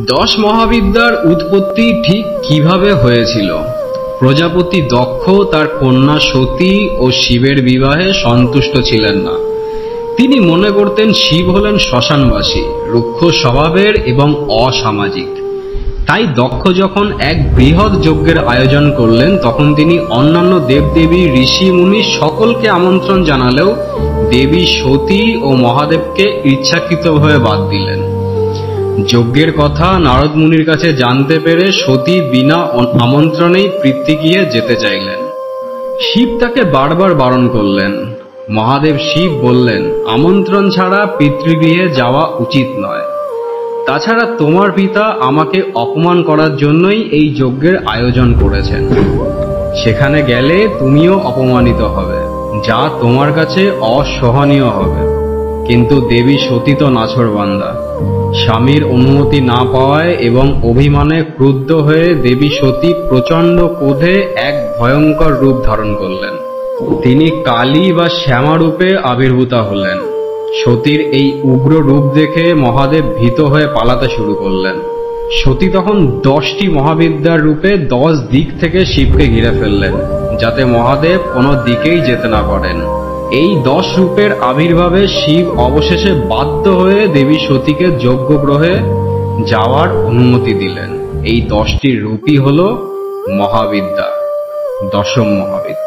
দশ মহাবিদ্যার উৎপত্তি ঠিক কিভাবে হয়েছিল? প্রজাপতি দক্ষ তার কন্যা সতী ও শিবের বিবাহে সন্তুষ্ট ছিলেন না। তিনি মনে করতেন শিব হলেন শ্মশানবাসী, রুক্ষ স্বভাবের এবং অসামাজিক। তাই দক্ষ যখন এক বৃহৎ যজ্ঞের আয়োজন করলেন, তখন তিনি অন্যান্য দেবদেবী, ঋষি, মুনি সকলকে আমন্ত্রণ জানালেও দেবী সতী ও মহাদেবকে ইচ্ছাকৃতভাবে বাদ দিলেন। যজ্ঞের কথা নারদ মুনির কাছে জানতে পেরে সতী বিনা আমন্ত্রণেই পৃথিবীতে যেতে চাইলেন। শিব তাকে বারবার বারণ করলেন। মহাদেব শিব বললেন, আমন্ত্রণ ছাড়া পিতৃগৃহে যাওয়া উচিত নয়। তাছাড়া তোমার পিতা আমাকে অপমান করার জন্যই এই যজ্ঞের আয়োজন করেছেন। সেখানে গেলে তুমিও অপমানিত হবে, যা তোমার কাছে অসহনীয় হবে। কিন্তু দেবী সতী তো নাছোড়বান্দা। স্বামীর অনুমতি না পাওয়ায় এবং অভিমানে ক্রুদ্ধ হয়ে দেবী সতী প্রচণ্ড ক্রোধে এক ভয়ঙ্কর রূপ ধারণ করলেন। তিনি কালী বা শ্যামা রূপে আবির্ভূতা হলেন। সতীর এই উগ্র রূপ দেখে মহাদেব ভীত হয়ে পালাতে শুরু করলেন। সতী তখন 10টি মহাবিদ্যার রূপে 10 দিক থেকে শিবকে ঘিরে ফেললেন, যাতে মহাদেব কোনো দিকেই যেতে না পারেন। এই 10 রূপের আবির্ভাবে শিব অবশেষে বাধ্য হয়ে দেবী সতীকে যজ্ঞগ্রহে যাওয়ার অনুমতি দিলেন। এই 10টি রূপই হল মহাবিদ্যা, দশম মহাবিদ্যা।